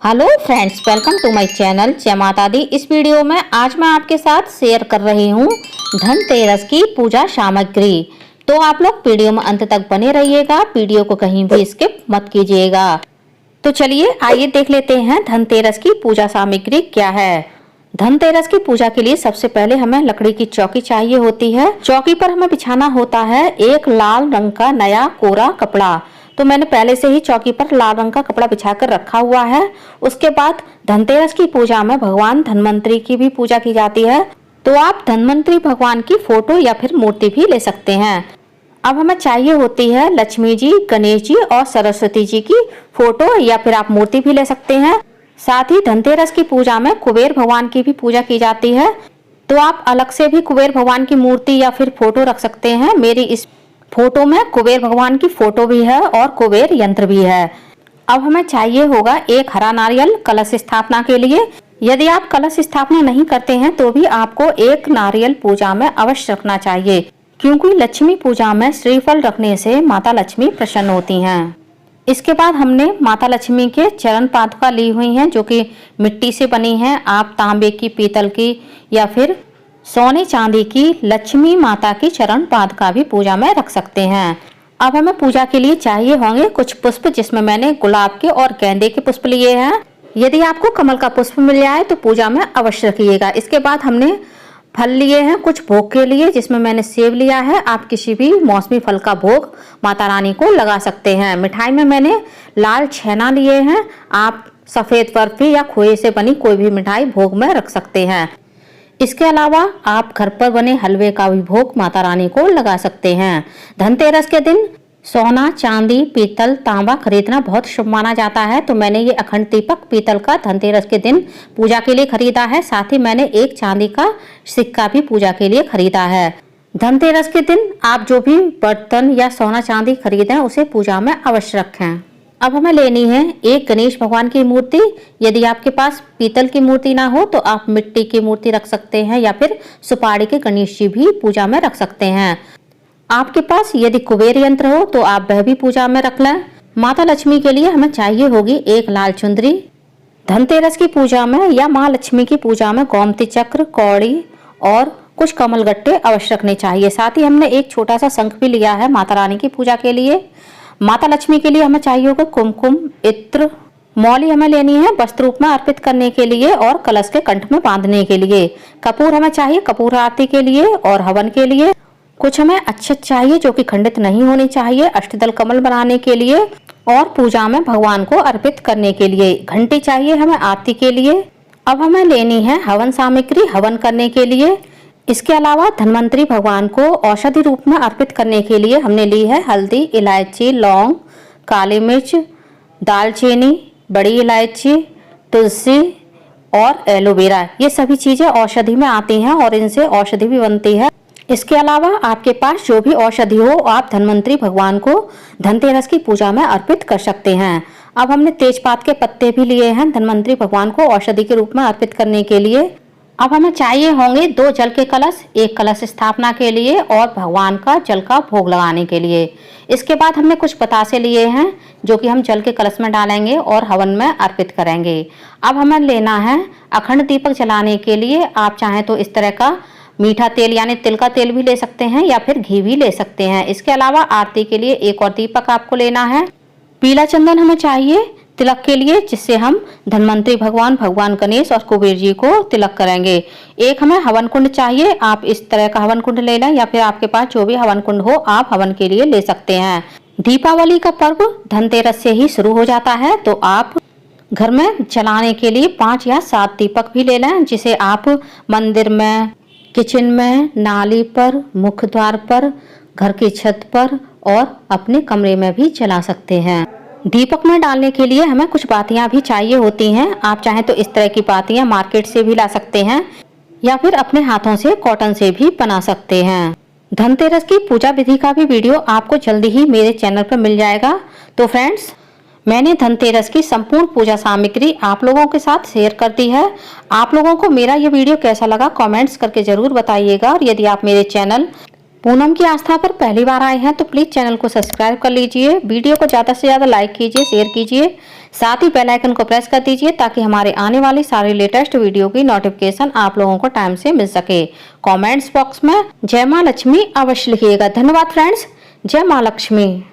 Hello friends, welcome to my channel जय माता दी। इस वीडियो में आज मैं आपके साथ शेयर कर रही हूँ धनतेरस की पूजा सामग्री। तो आप लोग वीडियो में अंत तक बने रहिएगा, वीडियो को कहीं भी स्किप मत कीजिएगा। तो चलिए आइए देख लेते हैं धनतेरस की पूजा सामग्री क्या है। धनतेरस की पूजा के लिए सबसे पहले हमें लकड़ी की चौकी चाहिए होती है। चौकी पर हमें बिछाना होता है एक लाल रंग का नया कोरा कपड़ा। तो मैंने पहले से ही चौकी पर लाल रंग का कपड़ा बिछाकर रखा हुआ है। उसके बाद धनतेरस की पूजा में भगवान धन्वंतरी की भी पूजा की जाती है, तो आप धन्वंतरी भगवान की फोटो या फिर मूर्ति भी ले सकते हैं। अब हमें चाहिए होती है लक्ष्मी जी, गणेश जी और सरस्वती जी की फोटो या फिर आप मूर्ति भी ले सकते हैं। साथ ही धनतेरस की पूजा में कुबेर भगवान की भी पूजा की जाती है, तो आप अलग से भी कुबेर भगवान की मूर्ति या फिर फोटो रख सकते हैं। मेरी इस फोटो में कुबेर भगवान की फोटो भी है और कुबेर यंत्र भी है। अब हमें चाहिए होगा एक हरा नारियल कलश स्थापना के लिए। यदि आप कलश स्थापना नहीं करते हैं तो भी आपको एक नारियल पूजा में अवश्य रखना चाहिए, क्योंकि लक्ष्मी पूजा में श्रीफल रखने से माता लक्ष्मी प्रसन्न होती हैं। इसके बाद हमने माता लक्ष्मी के चरण पादुका ली हुई हैं, जो कि मिट्टी से बनी हैं। आप तांबे की, पीतल की या फिर सोने चांदी की लक्ष्मी माता की चरण पादुका भी पूजा में रख सकते हैं। अब हमें पूजा के लिए चाहिए होंगे कुछ पुष्प, जिसमें मैंने गुलाब के और गेंदे के पुष्प लिए हैं। यदि आपको कमल का पुष्प मिल जाए तो पूजा में अवश्य रखिएगा। इसके बाद हमने फल लिए हैं कुछ भोग के लिए, जिसमें मैंने सेब लिया है। आप किसी भी मौसमी फल का भोग माता रानी को लगा सकते हैं। मिठाई में मैंने लाल छेना लिए हैं। आप सफेद बर्फी या खोए से बनी कोई भी मिठाई भोग में रख सकते हैं। इसके अलावा आप घर पर बने हलवे का भी भोग माता रानी को लगा सकते हैं। धनतेरस के दिन सोना, चांदी, पीतल, तांबा खरीदना बहुत शुभ माना जाता है, तो मैंने ये अखंड दीपक पीतल का धनतेरस के दिन पूजा के लिए खरीदा है। साथ ही मैंने एक चांदी का सिक्का भी पूजा के लिए खरीदा है। धनतेरस के दिन आप जो भी बर्तन या सोना चांदी खरीदें उसे पूजा में अवश्य रखें। अब हमें लेनी है एक गणेश भगवान की मूर्ति। यदि आपके पास पीतल की मूर्ति ना हो तो आप मिट्टी की मूर्ति रख सकते हैं या फिर सुपारी के गणेश जी भी पूजा में रख सकते हैं। आपके पास यदि कुबेर यंत्र हो तो आप वह भी पूजा में रख लें। माता लक्ष्मी के लिए हमें चाहिए होगी एक लाल चुंदरी। धनतेरस की पूजा में या माँ लक्ष्मी की पूजा में गोमती चक्र, कौड़ी और कुछ कमल गट्टे अवश्य रखने चाहिए। साथ ही हमने एक छोटा सा शंख भी लिया है माता रानी की पूजा के लिए। माता लक्ष्मी के लिए हमें चाहिए होगा कुमकुम, इत्र, मौली हमें लेनी है वस्त्र रूप में अर्पित करने के लिए और कलश के कंठ में बांधने के लिए। कपूर हमें चाहिए कपूर आरती के लिए और हवन के लिए। कुछ हमें अक्षत चाहिए जो कि खंडित नहीं होनी चाहिए अष्टदल कमल बनाने के लिए और पूजा में भगवान को अर्पित करने के लिए। घंटी चाहिए हमें आरती के लिए। अब हमें लेनी है हवन सामग्री हवन करने के लिए। इसके अलावा धन्वंतरी भगवान को औषधि रूप में अर्पित करने के लिए हमने ली है हल्दी, इलायची, लौंग, काली मिर्च, दालचीनी, बड़ी इलायची, तुलसी और एलोवेरा। ये सभी चीजें औषधि में आती हैं और इनसे औषधि भी बनती है। इसके अलावा आपके पास जो भी औषधि हो आप धन्वंतरी भगवान को धनतेरस की पूजा में अर्पित कर सकते हैं। अब हमने तेजपात के पत्ते भी लिए हैं धन्वंतरी भगवान को औषधि के रूप में अर्पित करने के लिए। अब हमें चाहिए होंगे 2 जल के कलश, एक कलश स्थापना के लिए और भगवान का जल का भोग लगाने के लिए। इसके बाद हमने कुछ बतासे लिए हैं जो कि हम जल के कलश में डालेंगे और हवन में अर्पित करेंगे। अब हमें लेना है अखंड दीपक जलाने के लिए। आप चाहें तो इस तरह का मीठा तेल यानी तिल का तेल भी ले सकते हैं या फिर घी भी ले सकते हैं। इसके अलावा आरती के लिए एक और दीपक आपको लेना है। पीला चंदन हमें चाहिए तिलक के लिए, जिससे हम धन्वंतरी भगवान, भगवान गणेश और कुबेर जी को तिलक करेंगे। एक हमें हवन कुंड चाहिए। आप इस तरह का हवन कुंड ले लें या फिर आपके पास जो भी हवन कुंड हो आप हवन के लिए ले सकते हैं। दीपावली का पर्व धनतेरस से ही शुरू हो जाता है, तो आप घर में जलाने के लिए 5 या 7 दीपक भी ले लें, जिसे आप मंदिर में, किचन में, नाली पर, मुख्य द्वार पर, घर की छत पर और अपने कमरे में भी जला सकते हैं। दीपक में डालने के लिए हमें कुछ बातियां भी चाहिए होती हैं। आप चाहें तो इस तरह की बातियां मार्केट से भी ला सकते हैं या फिर अपने हाथों से कॉटन से भी बना सकते हैं। धनतेरस की पूजा विधि का भी वीडियो आपको जल्दी ही मेरे चैनल पर मिल जाएगा। तो फ्रेंड्स, मैंने धनतेरस की संपूर्ण पूजा सामग्री आप लोगों के साथ शेयर कर दी है। आप लोगों को मेरा ये वीडियो कैसा लगा कमेंट्स करके जरूर बताइएगा। और यदि आप मेरे चैनल पूनम की आस्था पर पहली बार आए हैं तो प्लीज चैनल को सब्सक्राइब कर लीजिए। वीडियो को ज्यादा से ज्यादा लाइक कीजिए, शेयर कीजिए, साथ ही बेल आइकन को प्रेस कर दीजिए ताकि हमारे आने वाली सारी लेटेस्ट वीडियो की नोटिफिकेशन आप लोगों को टाइम से मिल सके। कमेंट्स बॉक्स में जय मां लक्ष्मी अवश्य लिखिएगा। धन्यवाद फ्रेंड्स। जय मां लक्ष्मी।